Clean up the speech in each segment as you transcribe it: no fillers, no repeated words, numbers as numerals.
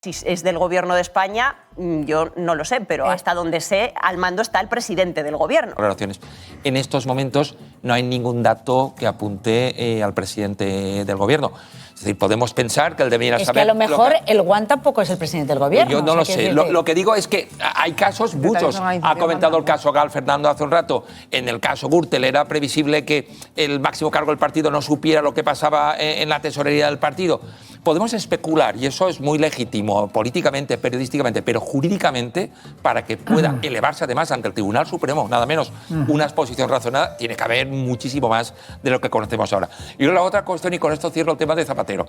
Si es del Gobierno de España, yo no lo sé, pero hasta donde sé, al mando está el presidente del Gobierno. En estos momentos no hay ningún dato que apunte al presidente del Gobierno. Es decir, podemos pensar que él debería saber... Es que a lo mejor el Guan tampoco es el presidente del Gobierno. Yo no lo sé. Lo que digo es que hay casos, muchos. Ha comentado el caso Gal Fernando hace un rato. En el caso Gürtel era previsible que el máximo cargo del partido no supiera lo que pasaba en la tesorería del partido. Podemos especular, y eso es muy legítimo políticamente, periodísticamente, pero jurídicamente, para que pueda elevarse además ante el Tribunal Supremo, nada menos, una exposición razonada, tiene que haber muchísimo más de lo que conocemos ahora. Y luego la otra cuestión, y con esto cierro el tema de Zapatero.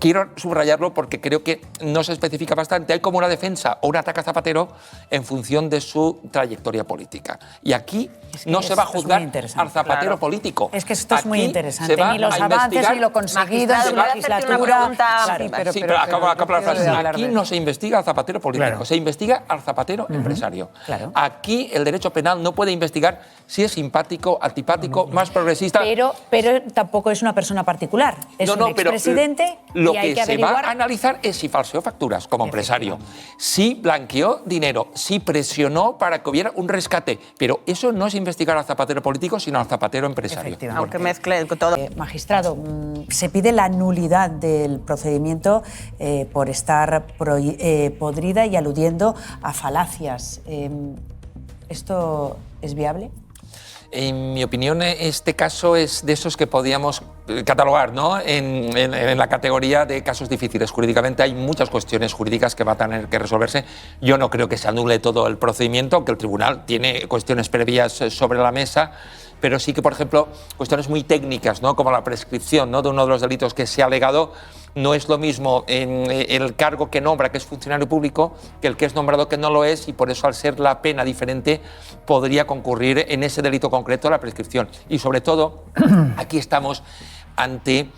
Quiero subrayarlo porque creo que no se especifica bastante. Hay como una defensa o un ataque a Zapatero en función de su trayectoria política. Y aquí no se va a juzgar al Zapatero político. Es que esto es muy interesante. Ni los avances, ni lo conseguido en su legislatura. Pero acabo la frase. Aquí no se investiga al Zapatero político, se investiga al Zapatero empresario. Aquí el derecho penal no puede investigar si es simpático, antipático, más progresista. Pero tampoco es una persona particular. Es un expresidente. Lo que se va a analizar es si falseó facturas como empresario, si blanqueó dinero, si presionó para que hubiera un rescate. Pero eso no es investigar al Zapatero político, sino al Zapatero empresario. Aunque mezcle todo. Magistrado, se pide la nulidad del procedimiento por estar podrida y aludiendo a falacias. ¿Esto es viable? En mi opinión, este caso es de esos que podíamos catalogar, ¿no?, en la categoría de casos difíciles jurídicamente. Hay muchas cuestiones jurídicas que van a tener que resolverse. Yo no creo que se anule todo el procedimiento, que el tribunal tiene cuestiones previas sobre la mesa, pero sí que, por ejemplo, cuestiones muy técnicas, ¿no?, como la prescripción, ¿no?, de uno de los delitos que se ha alegado. No es lo mismo en el cargo que nombra, que es funcionario público, que el que es nombrado, que no lo es, y por eso, al ser la pena diferente, podría concurrir en ese delito concreto la prescripción. Y sobre todo, aquí estamos ante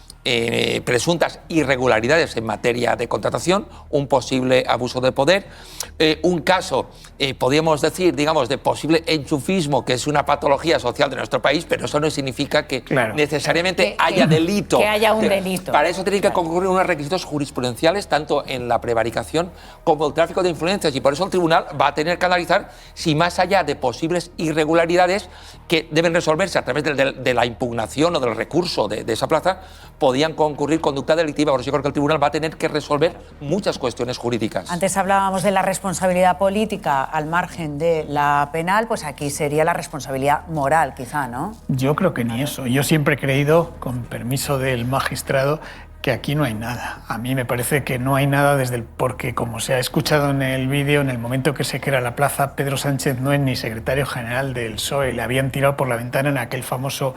presuntas irregularidades en materia de contratación, un posible abuso de poder, un caso, podríamos decir, digamos, de posible enchufismo, que es una patología social de nuestro país, pero eso no significa que necesariamente haya delito. Que haya un delito. Para eso tienen que concurrir unos requisitos jurisprudenciales, tanto en la prevaricación como el tráfico de influencias, y por eso el tribunal va a tener que analizar si, más allá de posibles irregularidades que deben resolverse a través de la impugnación o del recurso de esa plaza, podían concurrir conducta delictiva. Por eso yo creo que el tribunal va a tener que resolver muchas cuestiones jurídicas. Antes hablábamos de la responsabilidad política al margen de la penal, pues aquí sería la responsabilidad moral, quizá, ¿no? Yo creo que ni eso. Yo siempre he creído, con permiso del magistrado, que aquí no hay nada. A mí me parece que no hay nada porque, como se ha escuchado en el vídeo, en el momento que se crea la plaza, Pedro Sánchez no es ni secretario general del PSOE. Le habían tirado por la ventana en aquel famoso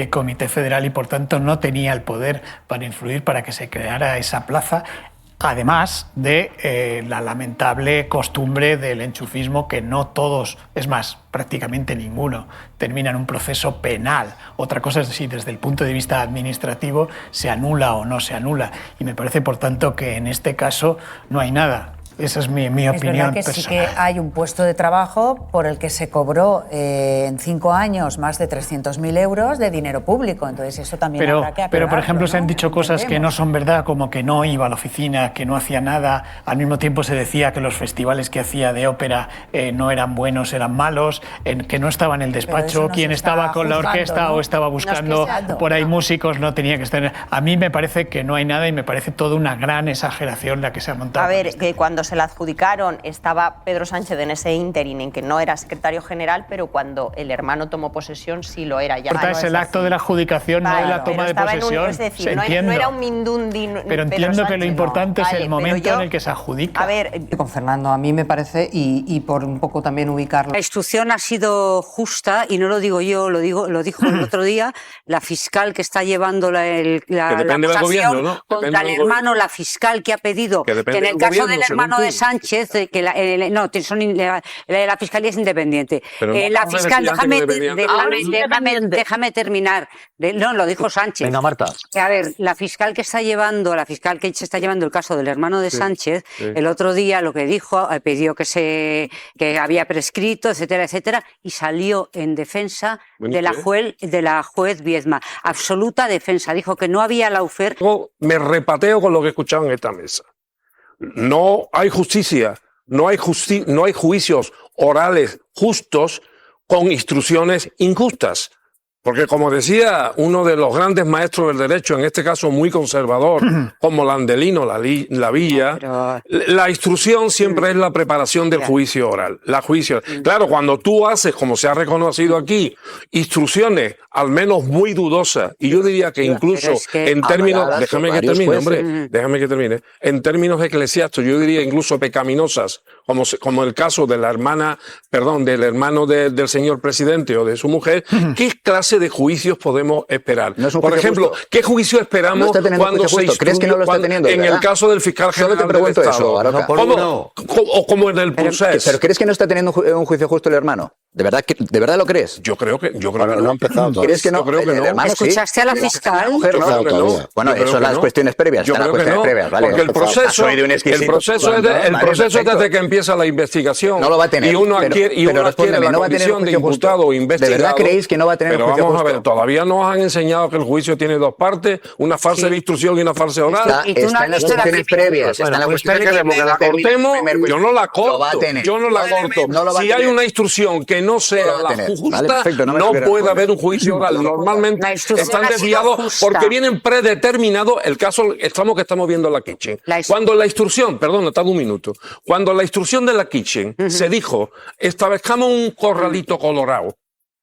comité federal y, por tanto, no tenía el poder para influir para que se creara esa plaza. Además de la lamentable costumbre del enchufismo, que no todos, es más, prácticamente ninguno, termina en un proceso penal. Otra cosa es si desde el punto de vista administrativo se anula o no se anula. Y me parece, por tanto, que en este caso no hay nada. Esa es mi opinión personal. Es verdad que sí que hay un puesto de trabajo por el que se cobró en 5 años más de 300.000 euros de dinero público. Entonces eso también habrá que aclararlo. Pero, por ejemplo, se han dicho cosas que no son verdad, como que no iba a la oficina, que no hacía nada. Al mismo tiempo se decía que los festivales que hacía de ópera no eran buenos, eran malos, que no estaba en el despacho, quien estaba con la orquesta, ¿no?, o estaba buscando por ahí músicos, no tenía que estar. A mí me parece que no hay nada y me parece toda una gran exageración la que se ha montado. A ver, que cuando se la adjudicaron estaba Pedro Sánchez en ese ínterin en que no era secretario general, pero cuando el hermano tomó posesión sí lo era. Ya es el acto de la adjudicación, no la toma de posesión. Es decir, no era un mindundi. Pero entiendo que lo importante es el momento en el que se adjudica. A ver, con Fernando, a mí me parece, y por un poco también ubicarlo. La instrucción ha sido justa, y no lo digo yo, lo dijo el otro día la fiscal que está llevando la acusación, ¿no?, contra el hermano, la fiscal que ha pedido que en el caso del hermano de Sánchez, que la fiscalía es independiente. La fiscal, déjame terminar. No, lo dijo Sánchez. Venga, Marta. A ver, la fiscal que se está llevando el caso del hermano de Sánchez, el otro día lo que dijo, pidió que había prescrito, etcétera, etcétera, y salió en defensa de la juez Viedma. Absoluta defensa. Dijo que no había lawfare. Me repateo con lo que he escuchado en esta mesa. no hay justicia, no hay juicios orales justos con instrucciones injustas. Porque como decía uno de los grandes maestros del derecho, en este caso muy conservador, como Landelino Lavilla, la instrucción siempre es la preparación del juicio oral. Claro, cuando tú haces, como se ha reconocido aquí, instrucciones al menos muy dudosas, y yo diría que incluso en términos, déjame que termine, en términos eclesiásticos, yo diría incluso pecaminosas, como el caso de la hermana, del hermano del señor presidente o de su mujer, ¿qué clase de juicios podemos esperar? Por ejemplo, ¿qué juicio esperamos cuando se instruye? ¿Crees que no lo está teniendo? En el caso del fiscal general Solo te pregunto del Estado. eso, O como en el proceso. ¿Pero crees que no está teniendo un juicio justo el hermano? ¿De verdad lo crees? Yo creo que no. No ha empezado todavía. ¿Crees que no? Yo creo que no. Hermano, ¿Escuchaste a la fiscal? Bueno, eso son las cuestiones previas. Yo creo que no. Porque el proceso es desde que empieza la investigación. No lo va a tener. Y uno adquiere la condición de imputado o investigado. ¿De verdad creéis que no va a tener un juicio justo? Pero vamos a ver, todavía nos han enseñado que el juicio tiene dos partes, una fase de instrucción y una fase oral. Está en las cuestiones previas. Está en las cuestiones que la cortemos, yo no la corto. Si hay una instrucción que no sea la justa, no puede haber un juicio oral. Normalmente están desviados porque vienen predeterminados. El caso estamos viendo la Kitchen. Cuando la instrucción, tarda un minuto, cuando la instrucción de la Kitchen se dijo, establezcamos un corralito colorado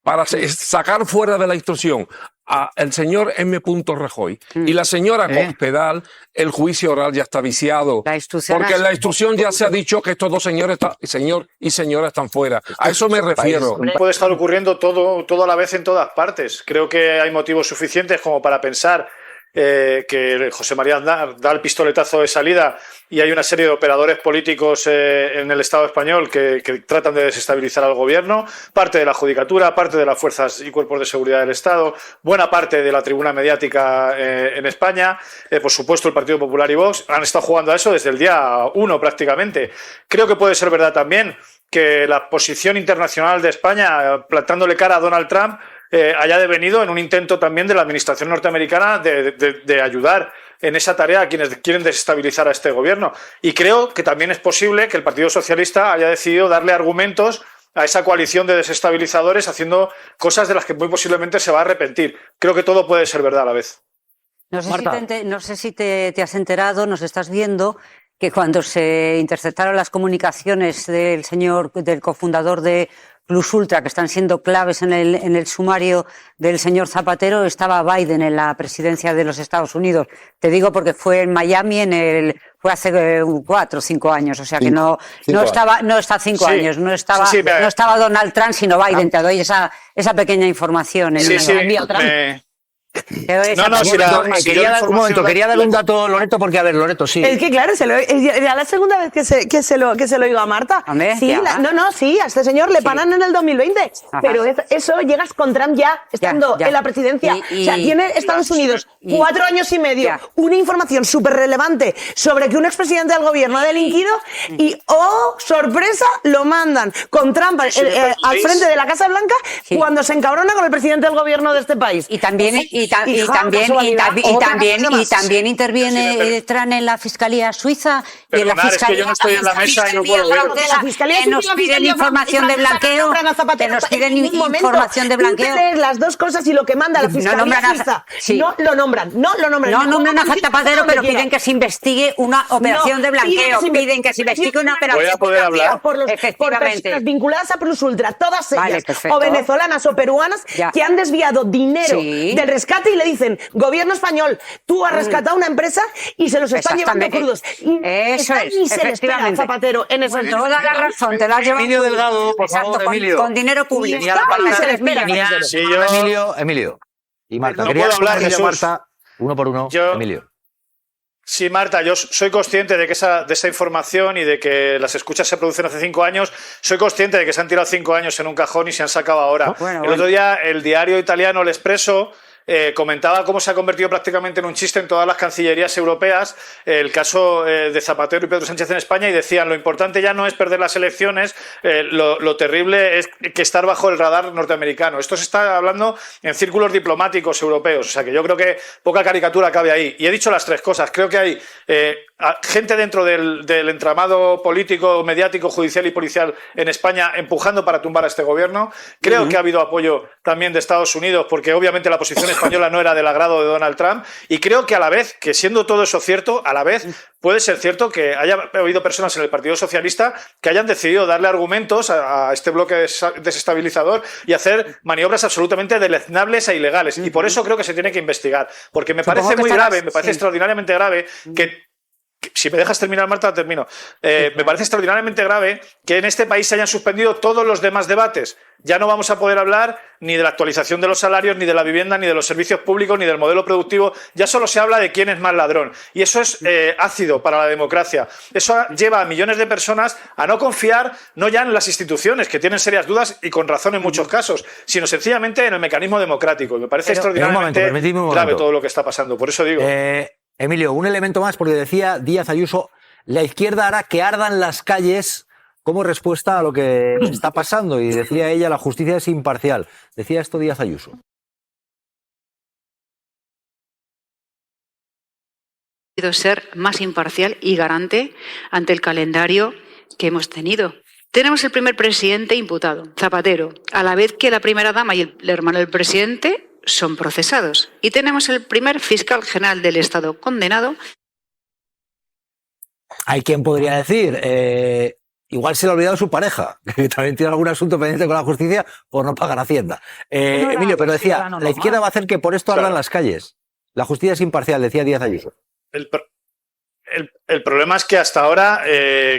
para sacar fuera de la instrucción al señor M. Rajoy y la señora Cospedal, el juicio oral ya está viciado. Porque en la instrucción ya se ha dicho que estos dos señor y señora están fuera. A eso me refiero. Puede estar ocurriendo todo a la vez en todas partes. Creo que hay motivos suficientes como para pensar que José María Aznar da el pistoletazo de salida y hay una serie de operadores políticos en el Estado español que tratan de desestabilizar al gobierno, parte de la judicatura, parte de las fuerzas y cuerpos de seguridad del Estado, buena parte de la tribuna mediática en España, por supuesto el Partido Popular y Vox han estado jugando a eso desde el día 1 prácticamente. Creo que puede ser verdad también que la posición internacional de España plantándole cara a Donald Trump haya devenido en un intento también de la administración norteamericana de ayudar en esa tarea a quienes quieren desestabilizar a este gobierno. Y creo que también es posible que el Partido Socialista haya decidido darle argumentos a esa coalición de desestabilizadores haciendo cosas de las que muy posiblemente se va a arrepentir. Creo que todo puede ser verdad a la vez. No sé si te has enterado, nos estás viendo que cuando se interceptaron las comunicaciones del cofundador de Plus Ultra, que están siendo claves en el sumario del señor Zapatero, estaba Biden en la presidencia de los Estados Unidos. Te digo porque fue en Miami fue hace 4 o 5 años, o sea que no está 5 años, no estaba Donald Trump, sino Biden. Te doy esa pequeña información. Quería dar un dato, Loreto, porque, a ver, Loreto, sí. Es que, claro, era la segunda vez que se lo oigo a Marta. Sí, a este señor le paran en el 2020. Ajá. Pero eso llegas con Trump ya estando en la presidencia. O sea, tiene Estados Unidos 4 años y medio, una información súper relevante sobre que un expresidente del gobierno ha delinquido y, ¡oh, sorpresa!, lo mandan con Trump al frente de la Casa Blanca cuando se encabrona con el presidente del gobierno de este país. Y también interviene Trump en la Fiscalía Suiza y en la Fiscalía. Es que yo no estoy en la mesa y no puedo ver. Que nos piden información de blanqueo. Que nos piden información de blanqueo. Las dos cosas y lo que manda la Fiscalía Suiza. No lo nombran. No nombran a Zapatero, pero piden que se investigue una operación de blanqueo. Piden que se investigue una operación. Voy a poder hablar. Por personas vinculadas a Plus Ultra, todas ellas, o venezolanas o peruanas, que han desviado dinero del rescate y le dicen, gobierno español, tú has rescatado una empresa y se los están llevando crudos. Eso es, y se le espera Zapatero en ese sentido. Toda la razón, te la has llevado. Emilio Delgado, por favor, Emilio. Con dinero público. Emilio. Y Marta, no puedo hablar, Jesús. Marta, uno por uno, Emilio. Sí, Marta, yo soy consciente de esa información y de que las escuchas se producen hace 5 años. Soy consciente de que se han tirado 5 años en un cajón y se han sacado ahora. El otro día el diario italiano El Espresso comentaba cómo se ha convertido prácticamente en un chiste en todas las cancillerías europeas el caso de Zapatero y Pedro Sánchez en España, y decían, lo importante ya no es perder las elecciones, lo terrible es que estar bajo el radar norteamericano. Esto se está hablando en círculos diplomáticos europeos, o sea que yo creo que poca caricatura cabe ahí. Y he dicho las tres cosas. Creo que hay gente dentro del entramado político, mediático, judicial y policial en España empujando para tumbar a este gobierno. Creo que ha habido apoyo también de Estados Unidos, porque obviamente la posición española no era del agrado de Donald Trump, y creo que a la vez, que siendo todo eso cierto, a la vez puede ser cierto que haya habido personas en el Partido Socialista que hayan decidido darle argumentos a este bloque desestabilizador y hacer maniobras absolutamente deleznables e ilegales. Y por eso creo que se tiene que investigar, porque me parece muy grave, me parece extraordinariamente grave que si me dejas terminar, Marta, termino. Me parece extraordinariamente grave que en este país se hayan suspendido todos los demás debates. Ya no vamos a poder hablar ni de la actualización de los salarios, ni de la vivienda, ni de los servicios públicos, ni del modelo productivo. Ya solo se habla de quién es más ladrón. Y eso es ácido para la democracia. Eso lleva a millones de personas a no confiar, no ya en las instituciones, que tienen serias dudas, y con razón en muchos casos, sino sencillamente en el mecanismo democrático. Y me parece extraordinariamente grave todo lo que está pasando. Por eso digo... Emilio, un elemento más, porque decía Díaz Ayuso, la izquierda hará que ardan las calles como respuesta a lo que está pasando. Y decía ella, la justicia es imparcial. Decía esto Díaz Ayuso. Ser más imparcial y garante ante el calendario que hemos tenido. Tenemos el primer presidente imputado, Zapatero, a la vez que la primera dama y el hermano del presidente son procesados. Y tenemos el primer fiscal general del Estado condenado. Hay quien podría decir, igual se le ha olvidado su pareja, que también tiene algún asunto pendiente con la justicia por no pagar Hacienda. Emilio, pero decía, la izquierda va a hacer que por esto ardan las calles. La justicia es imparcial, decía Díaz Ayuso. El problema es que hasta ahora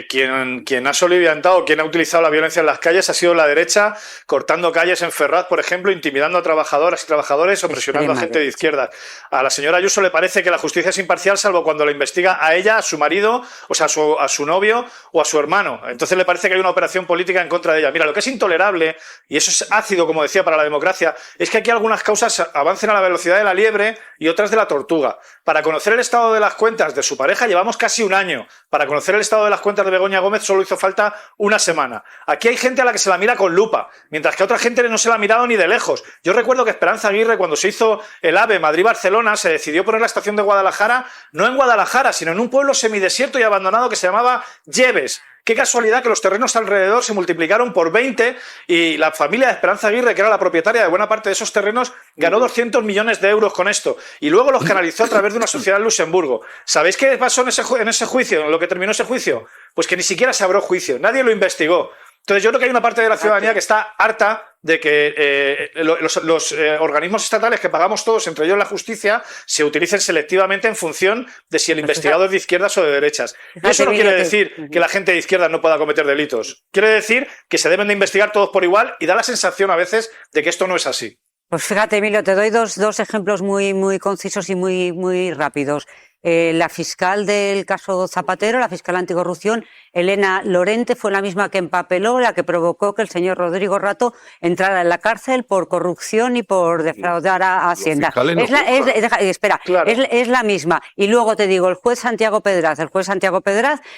quien ha soliviantado, quien ha utilizado la violencia en las calles ha sido la derecha, cortando calles en Ferraz, por ejemplo, intimidando a trabajadoras y trabajadores o presionando a gente de izquierda. A la señora Ayuso le parece que la justicia es imparcial salvo cuando la investiga a ella, a su marido, o sea, a su novio o a su hermano. Entonces le parece que hay una operación política en contra de ella. Mira, lo que es intolerable, y eso es ácido, como decía, para la democracia, es que aquí algunas causas avancen a la velocidad de la liebre y otras de la tortuga. Para conocer el estado de las cuentas de su pareja llevamos casi un año. Para conocer el estado de las cuentas de Begoña Gómez solo hizo falta una semana. Aquí hay gente a la que se la mira con lupa, mientras que a otra gente no se la ha mirado ni de lejos. Yo recuerdo que Esperanza Aguirre, cuando se hizo el AVE Madrid-Barcelona, se decidió poner la estación de Guadalajara, no en Guadalajara, sino en un pueblo semidesierto y abandonado que se llamaba Lleves. Qué casualidad que los terrenos alrededor se multiplicaron por 20 y la familia de Esperanza Aguirre, que era la propietaria de buena parte de esos terrenos, ganó 200 millones de euros con esto y luego los canalizó a través de una sociedad en Luxemburgo. ¿Sabéis qué pasó en ese juicio, en lo que terminó ese juicio? Pues que ni siquiera se abrió juicio, nadie lo investigó. Entonces yo creo que hay una parte de la ciudadanía que está harta de que los organismos estatales que pagamos todos, entre ellos la justicia, se utilicen selectivamente en función de si el investigado es de izquierdas o de derechas. Y eso no quiere decir que la gente de izquierdas no pueda cometer delitos. Quiere decir que se deben de investigar todos por igual y da la sensación a veces de que esto no es así. Pues fíjate, Emilio, te doy dos ejemplos muy concisos y muy rápidos. La fiscal del caso Zapatero, la fiscal anticorrupción, Elena Lorente, fue la misma que empapeló, la que provocó que el señor Rodrigo Rato entrara en la cárcel por corrupción y por defraudar a Hacienda. Es la misma. Y luego te digo, el juez Santiago Pedraz,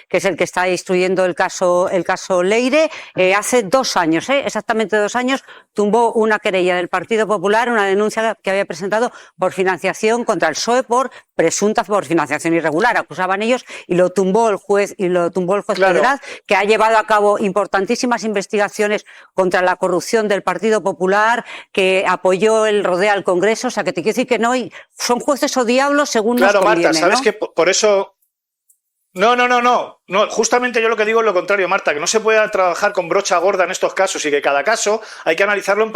que es el que está instruyendo el caso Leire, hace 2 años, exactamente 2 años, tumbó una querella del Partido Popular, una denuncia que había presentado por financiación contra el PSOE por financiación irregular, acusaban ellos, y lo tumbó el juez Pedraz, que ha llevado a cabo importantísimas investigaciones contra la corrupción del Partido Popular, que apoyó el rodeo al Congreso. O sea, que te quiero decir que no son jueces o diablos según nos conviene. Marta, sabes, ¿no? Que por eso... No, justamente yo lo que digo es lo contrario, Marta, que no se puede trabajar con brocha gorda en estos casos y que cada caso hay que analizarlo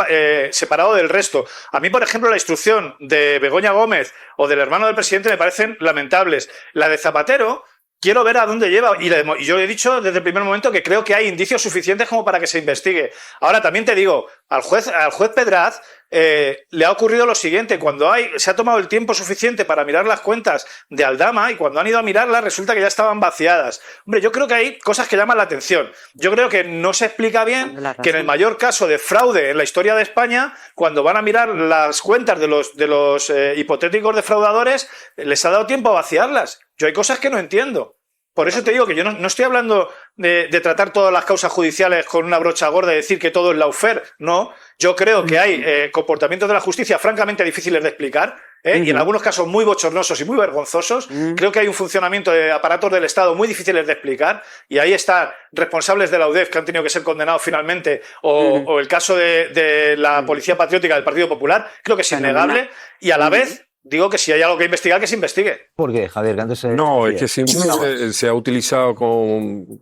separado del resto. A mí, por ejemplo, la instrucción de Begoña Gómez o del hermano del presidente me parecen lamentables. La de Zapatero, quiero ver a dónde lleva, y yo he dicho desde el primer momento que creo que hay indicios suficientes como para que se investigue. Ahora, también te digo, Al juez Pedraz le ha ocurrido lo siguiente: cuando se ha tomado el tiempo suficiente para mirar las cuentas de Aldama y cuando han ido a mirarlas resulta que ya estaban vaciadas. Hombre, yo creo que hay cosas que llaman la atención. Yo creo que no se explica bien que en el mayor caso de fraude en la historia de España, cuando van a mirar las cuentas de los hipotéticos defraudadores, les ha dado tiempo a vaciarlas. Yo hay cosas que no entiendo. Por eso te digo que yo no estoy hablando de tratar todas las causas judiciales con una brocha gorda y decir que todo es lawfare. No, yo creo que hay comportamientos de la justicia francamente difíciles de explicar, y en algunos casos muy bochornosos y muy vergonzosos. Creo que hay un funcionamiento de aparatos del Estado muy difíciles de explicar, y ahí están responsables de la UDEF que han tenido que ser condenados finalmente, o el caso de la Policía Patriótica del Partido Popular. Creo que es innegable, y a la vez digo que si hay algo que investigar, que se investigue. ¿Por qué, Javier? Que antes no, es que siempre se ha utilizado con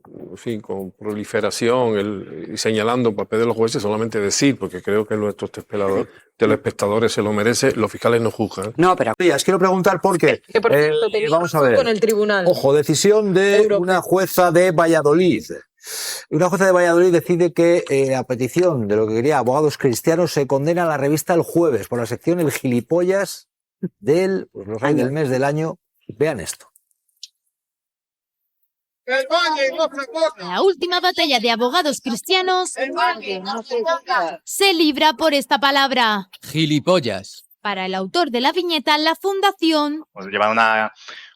proliferación y señalando el papel de los jueces, solamente decir, porque creo que nuestros telespectadores se lo merecen, los fiscales no juzgan. No, pero quiero preguntar por qué. Vamos a ver. Con el tribunal. Ojo, decisión de una jueza de Valladolid. Una jueza de Valladolid decide que, a petición de lo que quería Abogados Cristianos, se condena a la revista El Jueves por la sección El Gilipollas del mes del año. Vean esto. La última batalla de Abogados Cristianos se libra por esta palabra: gilipollas. Para el autor de la viñeta, la fundación lleva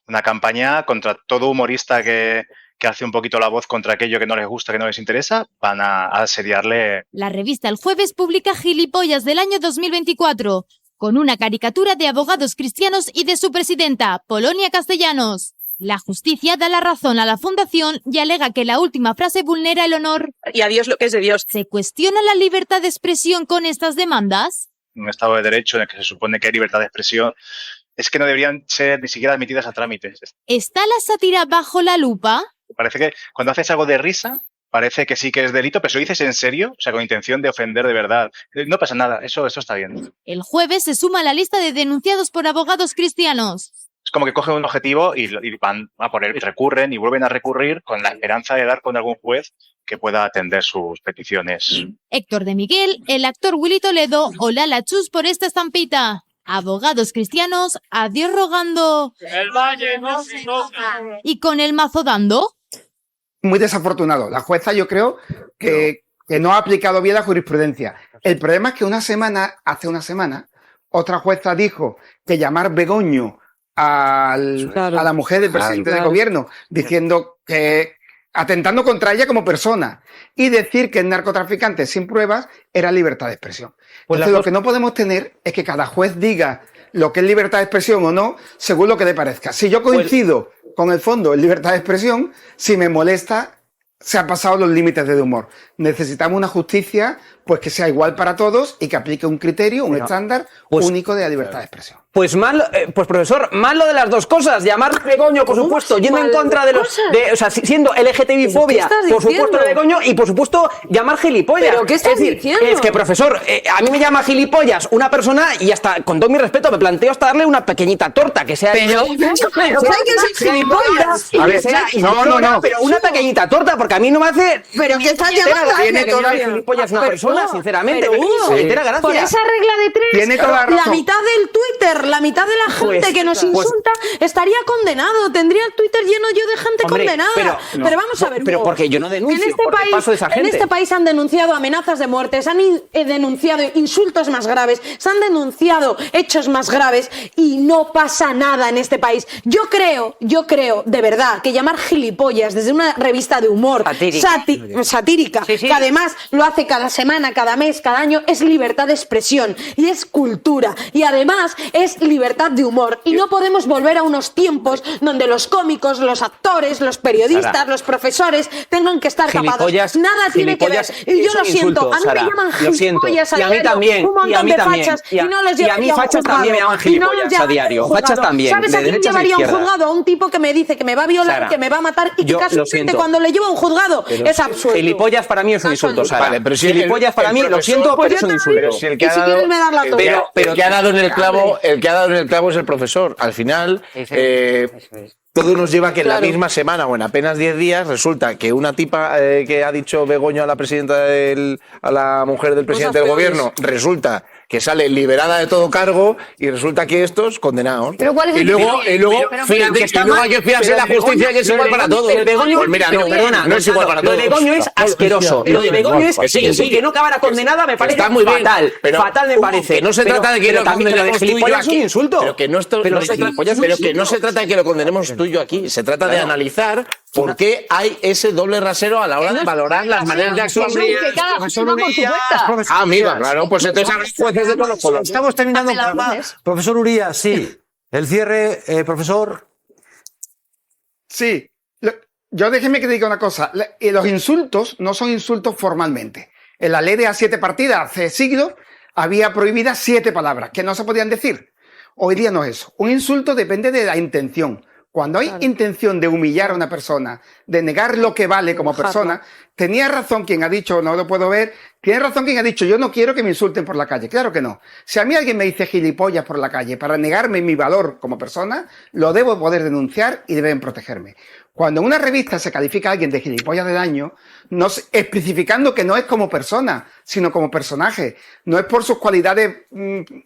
una campaña contra todo humorista que hace un poquito la voz contra aquello que no les gusta, que no les interesa. Van a asediarle. La revista El Jueves publica Gilipollas del año 2024, con una caricatura de Abogados Cristianos y de su presidenta, Polonia Castellanos. La justicia da la razón a la fundación y alega que la última frase vulnera el honor. Y a Dios lo que es de Dios. ¿Se cuestiona la libertad de expresión con estas demandas? Un Estado de Derecho en el que se supone que hay libertad de expresión, es que no deberían ser ni siquiera admitidas a trámites. ¿Está la sátira bajo la lupa? Parece que cuando haces algo de risa, parece que sí que es delito, pero si lo dices en serio, o sea, con intención de ofender de verdad, no pasa nada, eso está bien. El Jueves se suma a la lista de denunciados por Abogados Cristianos. Es como que cogen un objetivo y van a por él, y recurren y vuelven a recurrir con la esperanza de dar con algún juez que pueda atender sus peticiones. Héctor de Miguel, el actor Willy Toledo o Lala Chus por esta estampita. Abogados Cristianos, adiós rogando. El valle no se toca. ¿Y con el mazo dando? Muy desafortunado. La jueza, yo creo que no ha aplicado bien la jurisprudencia. El problema es que hace una semana, otra jueza dijo que llamar begoño a la mujer del presidente del gobierno, diciendo que atentando contra ella como persona, y decir que es narcotraficante sin pruebas era libertad de expresión. Entonces, lo que no podemos tener es que cada juez diga lo que es libertad de expresión o no, según lo que le parezca. Si yo coincido con el fondo en libertad de expresión, si me molesta, se han pasado los límites de humor. Necesitamos una justicia pues que sea igual para todos y que aplique un criterio, un estándar único de la libertad de expresión. Pues profesor, mal lo de las dos cosas. Llamar begoño, por supuesto, yendo en contra de los... o sea, siendo LGTBI-fobia, por supuesto, begoño, y por supuesto, llamar gilipollas. ¿Pero qué estás diciendo? Es que, profesor, a mí me llama gilipollas una persona y hasta, con todo mi respeto, me planteo hasta darle una pequeñita torta, que sea... Pero hay que ser gilipollas. A ver, no, pero una pequeñita torta, porque a mí no me hace... ¿Pero qué estás llamando? Tiene toda la gilipollas una persona, sinceramente. Gracia. Por esa regla de tres, Tiene toda la razón. mitad del Twitter, la mitad de la gente que nos insulta estaría condenado. Tendría el Twitter lleno yo de gente condenada. Pero vamos a ver. Pero porque yo no denuncio. En este país han denunciado amenazas de muerte, se han denunciado insultos más graves, se han denunciado hechos más graves y no pasa nada en este país. Yo creo, de verdad, que llamar gilipollas desde una revista de humor satírica, que además lo hace cada semana, cada mes, cada año, es libertad de expresión y es cultura y además es libertad de humor, y no podemos volver a unos tiempos donde los cómicos, los actores, los periodistas, los profesores tengan que estar tapados. Nada tiene que ver. Y yo lo siento, a mí me llaman gilipollas a diario, un montón de fachas, y no les llevaría a un fachas también me llaman gilipollas a diario. Fachas también. ¿Sabes a quién llevaría a un juzgado? A un tipo que me dice que me va a violar, que me va a matar y que casualmente cuando le llevo a un juzgado es absurdo. Gilipollas para mí es un insulto, Sara. Vale, pero si gilipollas para mí, lo siento, pero es un insulto. Y si quieres me das la pero el que ha dado en el clavo es el profesor. Al final, todo nos lleva a que en la misma semana o en apenas 10 días resulta que una tipa que ha dicho Begoño a la presidenta a la mujer del presidente del gobierno, resulta que sale liberada de todo cargo y resulta que estos condenados. ¿Pero cuál es el luego hay que fiarse en la justicia, que es igual para todos. Pues mira, perdona, no es igual para todos. Lo de Begoño es asqueroso. Lo de Begoño es que no acabara condenada, me parece fatal. Fatal me parece. Que no se trata de que lo condenemos tú y yo aquí. Es un insulto. Pero que no se trata de que lo condenemos tú y yo aquí. Se trata de analizar por qué hay ese doble rasero a la hora de valorar las maneras de actuar. Amiga, claro, pues entonces jueces de todos los colores. Estamos terminando. Profesor Urías, sí. El cierre, profesor. Sí. Yo déjeme que diga una cosa. Los insultos no son insultos formalmente. En la ley de A7 partidas, hace siglos, había prohibidas 7 palabras que no se podían decir. Hoy día no es eso. Un insulto depende de la intención. Cuando hay intención de humillar a una persona, de negar lo que vale como persona, tenía razón quien ha dicho, no lo puedo ver, tiene razón quien ha dicho, yo no quiero que me insulten por la calle. Claro que no. Si a mí alguien me dice gilipollas por la calle para negarme mi valor como persona, lo debo poder denunciar y deben protegerme. Cuando en una revista se califica a alguien de gilipollas de daño, no especificando que no es como persona, sino como personaje, no es por sus cualidades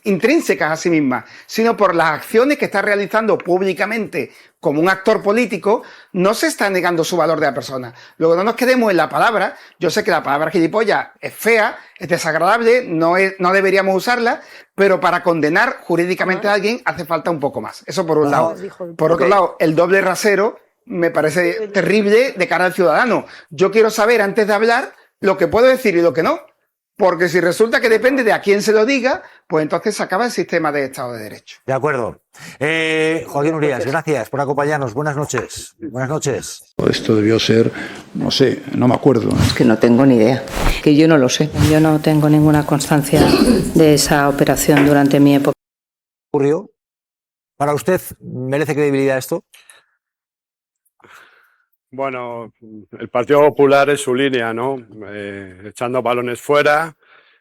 intrínsecas a sí misma, sino por las acciones que está realizando públicamente como un actor político, no se está negando su valor de la persona. Luego no nos quedemos en la palabra. Yo sé que la palabra gilipollas es fea, es desagradable, no deberíamos usarla, pero para condenar jurídicamente a alguien hace falta un poco más. Eso por un lado. Por otro lado, el doble rasero me parece terrible de cara al ciudadano. Yo quiero saber antes de hablar lo que puedo decir y lo que no. Porque si resulta que depende de a quién se lo diga, pues entonces se acaba el sistema de Estado de Derecho. De acuerdo. Joaquín Urías, gracias por acompañarnos. Buenas noches. Buenas noches. Esto debió ser, no sé, no me acuerdo. Es que no tengo ni idea, que yo no lo sé. Yo no tengo ninguna constancia de esa operación durante mi época. ¿Ocurrió? ¿Para usted merece credibilidad esto? Bueno, el Partido Popular es su línea, ¿no? Echando balones fuera.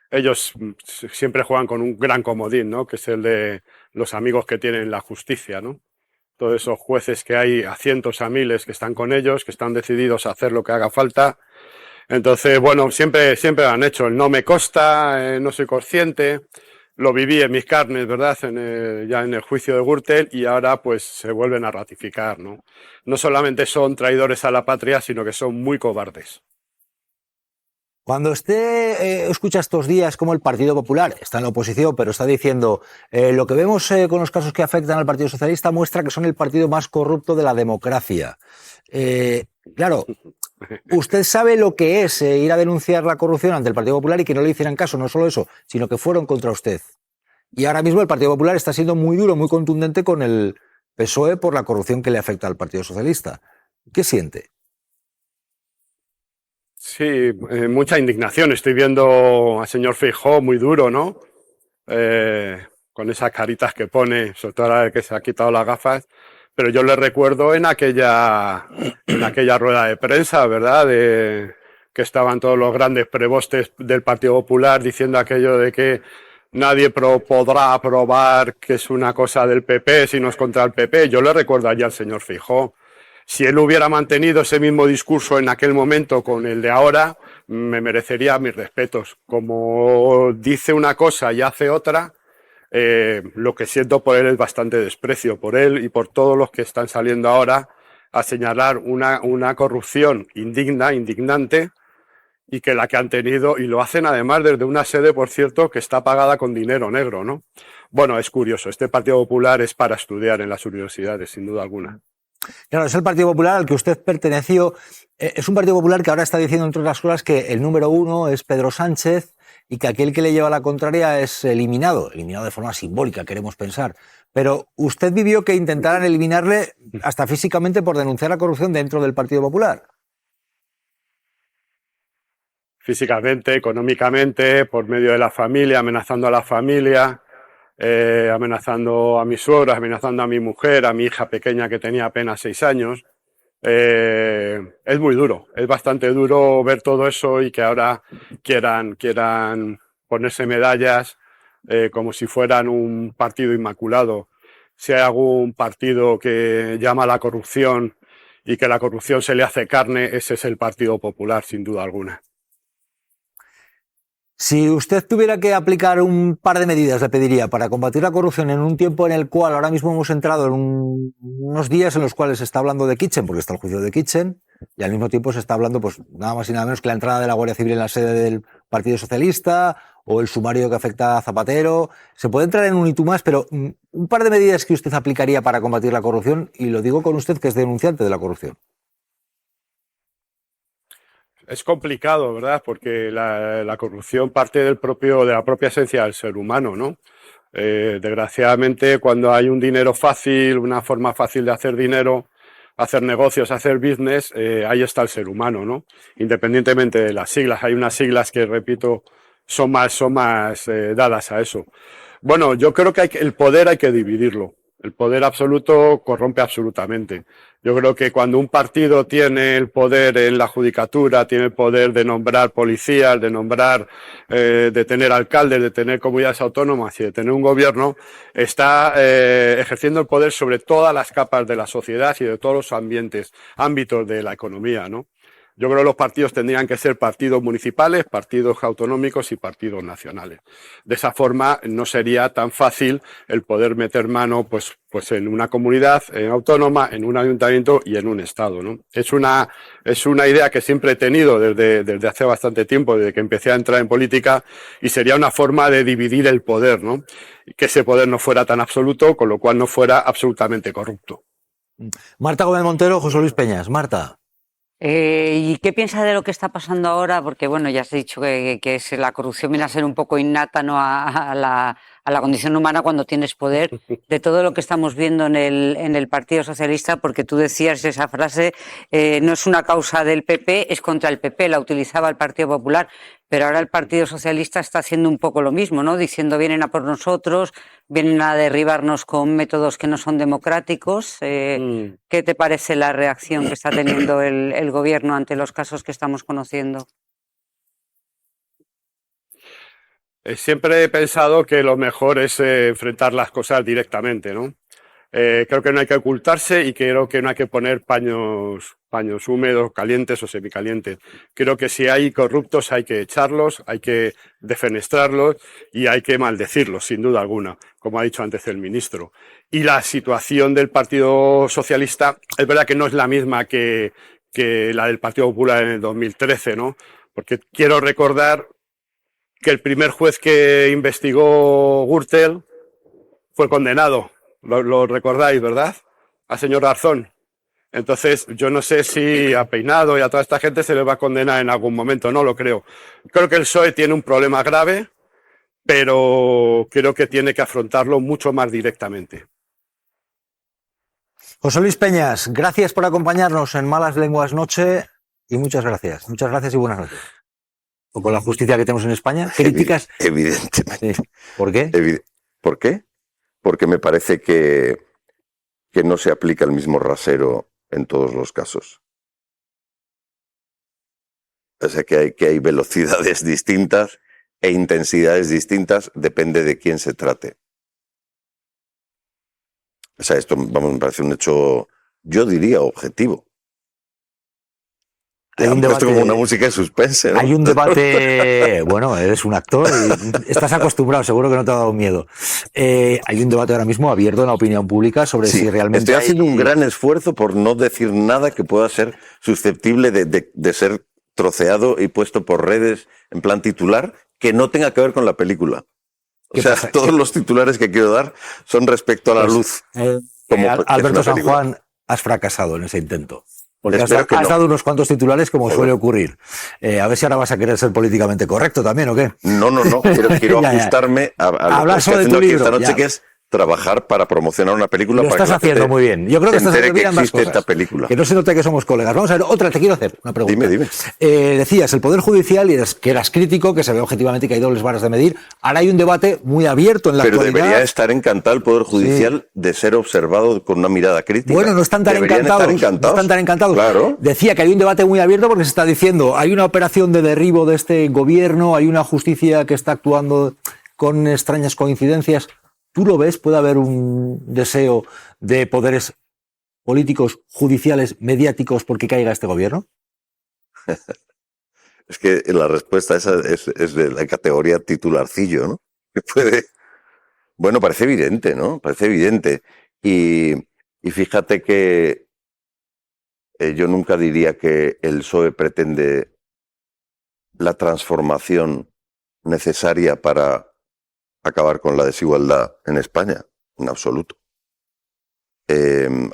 Ellos siempre juegan con un gran comodín, ¿no? Que es el de los amigos que tienen la justicia, ¿no? Todos esos jueces que hay a cientos, a miles que están con ellos, que están decididos a hacer lo que haga falta. Entonces, bueno, siempre lo han hecho. El no me consta, no soy consciente. Lo viví en mis carnes, ¿verdad? Ya en el juicio de Gürtel, y ahora pues se vuelven a ratificar, ¿no? No solamente son traidores a la patria, sino que son muy cobardes. Cuando usted escucha estos días como el Partido Popular está en la oposición, pero está diciendo lo que vemos con los casos que afectan al Partido Socialista muestra que son el partido más corrupto de la democracia. Claro, usted sabe lo que es ir a denunciar la corrupción ante el Partido Popular y que no le hicieran caso, no solo eso, sino que fueron contra usted. Y ahora mismo el Partido Popular está siendo muy duro, muy contundente con el PSOE por la corrupción que le afecta al Partido Socialista. ¿Qué siente? Sí, mucha indignación. Estoy viendo al señor Feijóo muy duro, ¿no? Con esas caritas que pone, sobre todo ahora que se ha quitado las gafas. Pero yo le recuerdo en aquella rueda de prensa, ¿verdad? Que estaban todos los grandes prebostes del Partido Popular diciendo aquello de que nadie podrá aprobar que es una cosa del PP si no es contra el PP. Yo le recuerdo allá al señor Feijóo. Si él hubiera mantenido ese mismo discurso en aquel momento con el de ahora, me merecería mis respetos. Como dice una cosa y hace otra, lo que siento por él es bastante desprecio por él y por todos los que están saliendo ahora a señalar una corrupción indignante, y que la que han tenido, y lo hacen además desde una sede, por cierto, que está pagada con dinero negro, ¿no? Bueno, es curioso, este Partido Popular es para estudiar en las universidades, sin duda alguna. Claro, es el Partido Popular al que usted perteneció. Es un Partido Popular que ahora está diciendo, entre otras cosas, que el número 1 es Pedro Sánchez y que aquel que le lleva la contraria es eliminado de forma simbólica, queremos pensar. Pero usted vivió que intentaran eliminarle hasta físicamente por denunciar la corrupción dentro del Partido Popular. Físicamente, económicamente, por medio de la familia, amenazando a la familia, amenazando a mis suegros, amenazando a mi mujer, a mi hija pequeña que tenía apenas 6 años. Es muy duro, es bastante duro ver todo eso y que ahora quieran ponerse medallas como si fueran un partido inmaculado. si hay algún partido que llama a la corrupción y que la corrupción se le hace carne, ese es el Partido Popular, sin duda alguna. Si usted tuviera que aplicar un par de medidas, le pediría, para combatir la corrupción en un tiempo en el cual ahora mismo hemos entrado en unos días en los cuales se está hablando de Kitchen, porque está el juicio de Kitchen, y al mismo tiempo se está hablando, pues nada más y nada menos que la entrada de la Guardia Civil en la sede del Partido Socialista, o el sumario que afecta a Zapatero. Se puede entrar en un y tú más, pero un par de medidas que usted aplicaría para combatir la corrupción, y lo digo con usted que es denunciante de la corrupción. Es complicado, ¿verdad? Porque la corrupción parte de la propia esencia del ser humano, ¿no? Desgraciadamente, cuando hay un dinero fácil, una forma fácil de hacer dinero, hacer negocios, hacer business, ahí está el ser humano, ¿no? Independientemente de las siglas. Hay unas siglas que, repito, son más dadas a eso. Bueno, yo creo que el poder hay que dividirlo. El poder absoluto corrompe absolutamente. Yo creo que cuando un partido tiene el poder en la judicatura, tiene el poder de nombrar policías, de nombrar, de tener alcaldes, de tener comunidades autónomas y de tener un gobierno, está ejerciendo el poder sobre todas las capas de la sociedad y de todos los ámbitos de la economía, ¿no? Yo creo que los partidos tendrían que ser partidos municipales, partidos autonómicos y partidos nacionales. De esa forma no sería tan fácil el poder meter mano pues en una comunidad autónoma, en un ayuntamiento y en un estado, ¿no? Es una idea que siempre he tenido desde hace bastante tiempo, desde que empecé a entrar en política, y sería una forma de dividir el poder, ¿no? Que ese poder no fuera tan absoluto, con lo cual no fuera absolutamente corrupto. Marta Gómez Montero, José Luis Peñas. Marta. ¿Y qué piensa de lo que está pasando ahora? Porque bueno, ya has dicho que la corrupción viene a ser un poco innata, ¿no? a la condición humana cuando tienes poder, de todo lo que estamos viendo en el Partido Socialista, porque tú decías esa frase, no es una causa del PP, es contra el PP, la utilizaba el Partido Popular, pero ahora el Partido Socialista está haciendo un poco lo mismo, ¿no? Diciendo vienen a por nosotros, vienen a derribarnos con métodos que no son democráticos. ¿Qué te parece la reacción que está teniendo el gobierno ante los casos que estamos conociendo? Siempre he pensado que lo mejor es enfrentar las cosas directamente, ¿no? Creo que no hay que ocultarse y creo que no hay que poner paños húmedos, calientes o semicalientes. Creo que si hay corruptos hay que echarlos, hay que defenestrarlos y hay que maldecirlos, sin duda alguna, como ha dicho antes el ministro. Y la situación del Partido Socialista es verdad que no es la misma que la del Partido Popular en el 2013, ¿no? Porque quiero recordar que el primer juez que investigó Gürtel fue condenado. Lo recordáis, ¿verdad? Al señor Garzón. Entonces, yo no sé si a Peinado y a toda esta gente se les va a condenar en algún momento, no lo creo. Creo que el PSOE tiene un problema grave, pero creo que tiene que afrontarlo mucho más directamente. José Luis Peñas, gracias por acompañarnos en Malas Lenguas Noche y muchas gracias. Muchas gracias y buenas noches. O con la justicia que tenemos en España, críticas. Evidentemente. Sí. ¿Por qué? ¿Por qué? Porque me parece que no se aplica el mismo rasero en todos los casos. O sea, que hay velocidades distintas e intensidades distintas, depende de quién se trate. O sea, esto me parece un hecho, yo diría, objetivo. Hay un debate, como una música de suspense, ¿no? Hay un debate, bueno, eres un actor y estás acostumbrado, seguro que no te ha dado miedo. Hay un debate ahora mismo abierto en la opinión pública sobre si realmente estoy haciendo un gran esfuerzo por no decir nada que pueda ser susceptible de ser troceado y puesto por redes en plan titular que no tenga que ver con la película. O sea, todos los titulares que quiero dar son respecto a la luz. Alberto San Juan, has fracasado en ese intento. Porque has dado unos cuantos titulares como suele ocurrir. A ver si ahora vas a querer ser políticamente correcto también, ¿o qué? No. Quiero ajustarme a lo que hablar estoy sobre haciendo tu libro, esta noche, que es trabajar para promocionar una película. Lo para estás haciendo muy bien. Yo creo que estás haciendo bien ambas cosas. Esta película. Que no se note que somos colegas. Vamos a ver, otra, te quiero hacer una pregunta. Dime. Decías, el Poder Judicial, y que eras crítico, que se ve objetivamente que hay dobles varas de medir. Ahora hay un debate muy abierto en la actualidad. Pero debería estar encantado el Poder Judicial de ser observado con una mirada crítica. Bueno, no están tan encantados. No están tan encantados. Claro. Decía que hay un debate muy abierto porque se está diciendo, hay una operación de derribo de este gobierno, hay una justicia que está actuando con extrañas coincidencias. ¿Tú lo ves? ¿Puede haber un deseo de poderes políticos, judiciales, mediáticos porque caiga este gobierno? Es que la respuesta esa es de la categoría titularcillo, ¿no? Que puede... Bueno, parece evidente, ¿no? Parece evidente. Y fíjate que yo nunca diría que el PSOE pretende la transformación necesaria para acabar con la desigualdad en España, en absoluto.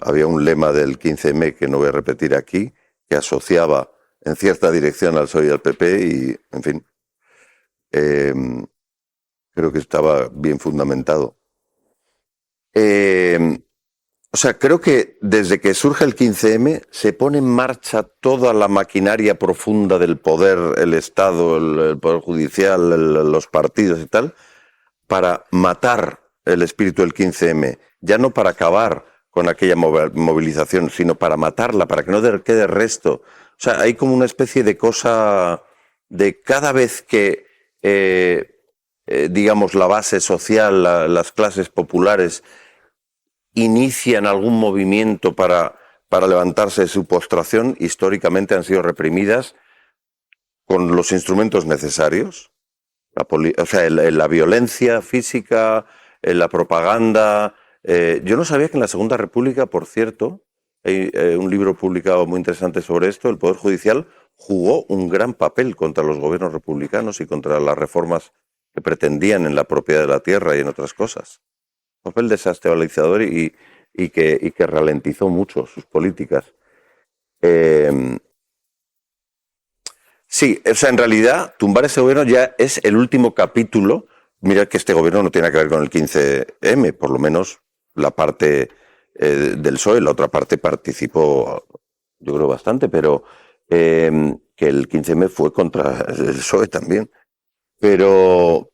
Había un lema del 15M que no voy a repetir aquí, que asociaba en cierta dirección al PSOE y al PP y, en fin, creo que estaba bien fundamentado. O sea, creo que desde que surge el 15M se pone en marcha toda la maquinaria profunda del poder, el Estado, el Poder Judicial, los partidos y tal, para matar el espíritu del 15M, ya no para acabar con aquella movilización, sino para matarla, para que no quede resto. O sea, hay como una especie de cosa de cada vez que, digamos, la base social, las clases populares inician algún movimiento para levantarse de su postración, históricamente han sido reprimidas con los instrumentos necesarios. La violencia física, la propaganda. Yo no sabía que en la Segunda República, por cierto, hay un libro publicado muy interesante sobre esto, el Poder Judicial jugó un gran papel contra los gobiernos republicanos y contra las reformas que pretendían en la propiedad de la tierra y en otras cosas. Un papel desestabilizador y que ralentizó mucho sus políticas. Sí, o sea, en realidad, tumbar ese gobierno ya es el último capítulo. Mira que este gobierno no tiene que ver con el 15M, por lo menos la parte del PSOE, la otra parte participó, yo creo, bastante, pero que el 15M fue contra el PSOE también. Pero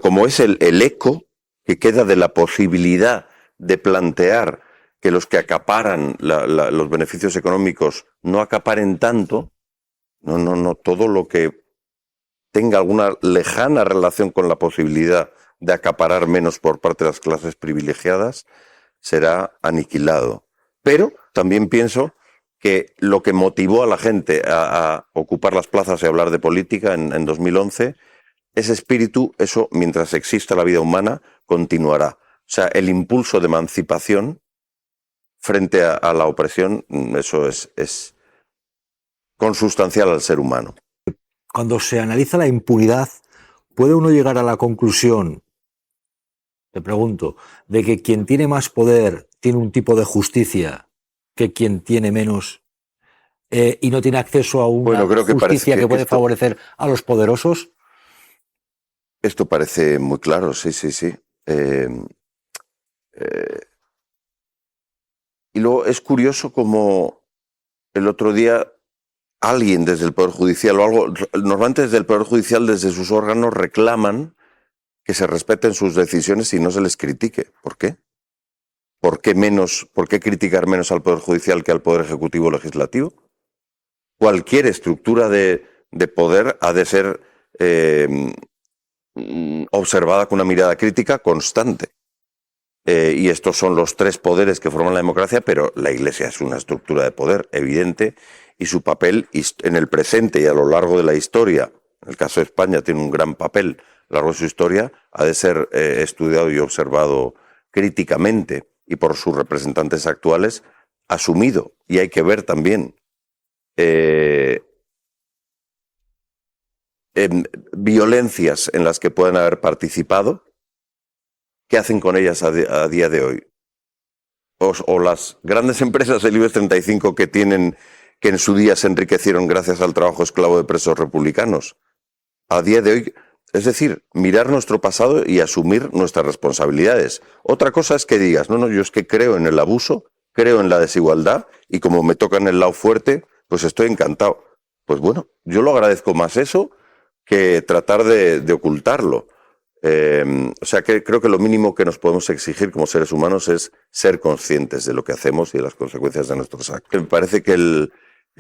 como es el eco que queda de la posibilidad de plantear que los que acaparan los beneficios económicos no acaparen tanto, no, todo lo que tenga alguna lejana relación con la posibilidad de acaparar menos por parte de las clases privilegiadas será aniquilado. Pero también pienso que lo que motivó a la gente a ocupar las plazas y hablar de política en 2011, ese espíritu, eso mientras exista la vida humana, continuará. O sea, el impulso de emancipación frente a la opresión, eso es consustancial al ser humano. Cuando se analiza la impunidad, ¿puede uno llegar a la conclusión, te pregunto, de que quien tiene más poder tiene un tipo de justicia que quien tiene menos y no tiene acceso a una justicia que puede favorecer a los poderosos? Esto parece muy claro, sí. Y luego es curioso como el otro día alguien desde el Poder Judicial o algo, normalmente desde el Poder Judicial, desde sus órganos, reclaman que se respeten sus decisiones y no se les critique. ¿Por qué? ¿Por qué criticar menos al Poder Judicial que al Poder Ejecutivo o Legislativo? Cualquier estructura de poder ha de ser observada con una mirada crítica constante. Y estos son los tres poderes que forman la democracia, pero la Iglesia es una estructura de poder evidente y su papel en el presente y a lo largo de la historia, en el caso de España tiene un gran papel a lo largo de su historia, ha de ser estudiado y observado críticamente y por sus representantes actuales asumido. Y hay que ver también violencias en las que puedan haber participado. ¿Qué hacen con ellas a día de hoy? O las grandes empresas del IBEX 35 que en su día se enriquecieron gracias al trabajo esclavo de presos republicanos. A día de hoy, es decir, mirar nuestro pasado y asumir nuestras responsabilidades. Otra cosa es que digas, yo es que creo en el abuso, creo en la desigualdad y como me toca en el lado fuerte, pues estoy encantado. Pues bueno, yo lo agradezco más eso que tratar de ocultarlo. O sea que creo que lo mínimo que nos podemos exigir como seres humanos es ser conscientes de lo que hacemos y de las consecuencias de nuestros actos. Me parece que el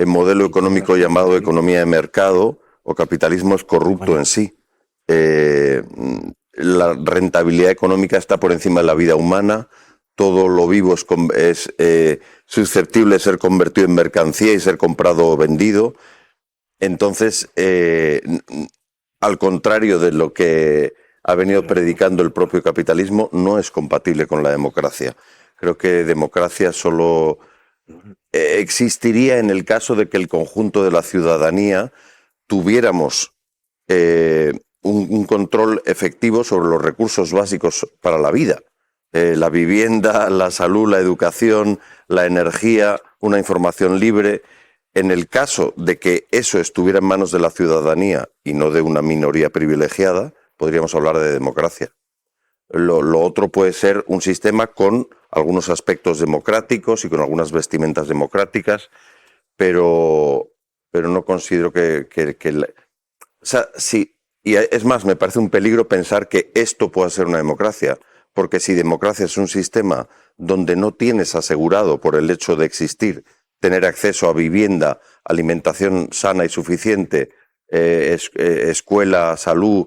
modelo económico llamado economía de mercado o capitalismo es corrupto en sí. la rentabilidad económica está por encima de la vida humana, todo lo vivo es susceptible de ser convertido en mercancía y ser comprado o vendido. Entonces, al contrario de lo que ha venido predicando el propio capitalismo, no es compatible con la democracia. Creo que democracia solo existiría en el caso de que el conjunto de la ciudadanía tuviéramos un control efectivo sobre los recursos básicos para la vida. La vivienda, la salud, la educación, la energía, una información libre. En el caso de que eso estuviera en manos de la ciudadanía y no de una minoría privilegiada, podríamos hablar de democracia. Lo otro puede ser un sistema con algunos aspectos democráticos y con algunas vestimentas democráticas, pero no considero que o sea, sí, y es más, me parece un peligro pensar que esto pueda ser una democracia, porque si democracia es un sistema donde no tienes asegurado por el hecho de existir tener acceso a vivienda, alimentación sana y suficiente, escuela, salud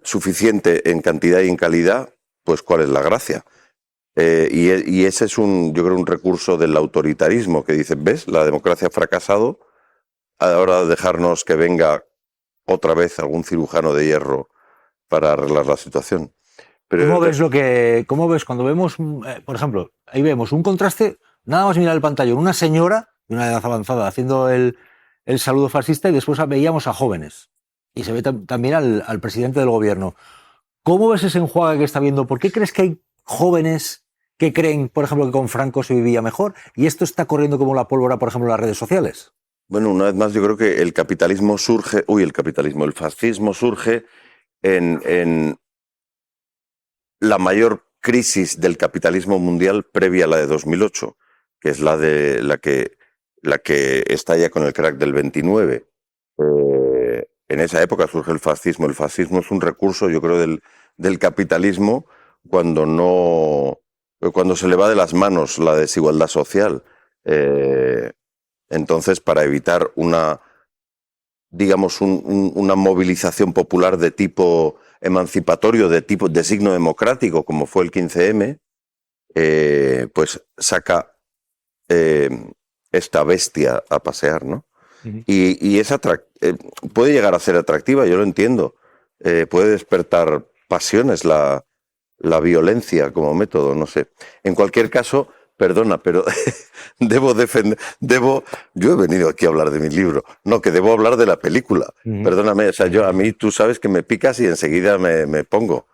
suficiente en cantidad y en calidad, pues ¿cuál es la gracia? Y ese es yo creo, un recurso del autoritarismo que dice, ¿ves? La democracia ha fracasado, ahora dejarnos que venga otra vez algún cirujano de hierro para arreglar la situación. Pero ¿Cómo ves cuando vemos, por ejemplo, ahí vemos un contraste, nada más mirar el pantallón, una señora de una edad avanzada haciendo el saludo fascista y después veíamos a jóvenes y se ve también al presidente del gobierno. ¿Cómo ves ese enjuague que está viendo? ¿Por qué crees que hay jóvenes que creen, por ejemplo, que con Franco se vivía mejor y esto está corriendo como la pólvora, por ejemplo, en las redes sociales? Bueno, una vez más yo creo que el fascismo surge en la mayor crisis del capitalismo mundial previa a la de 2008, que es la que estalla con el crack del 29. En esa época surge el fascismo. El fascismo es un recurso, yo creo, del capitalismo cuando se le va de las manos la desigualdad social. Entonces, para evitar una movilización popular de tipo emancipatorio, de signo democrático, como fue el 15M, pues saca esta bestia a pasear, ¿no? Y puede llegar a ser atractiva, yo lo entiendo. Puede despertar pasiones la violencia como método, no sé. En cualquier caso, perdona, pero yo he venido aquí a hablar de mi libro, no, que debo hablar de la película. Perdóname, o sea, a mí tú sabes que me picas y enseguida me pongo.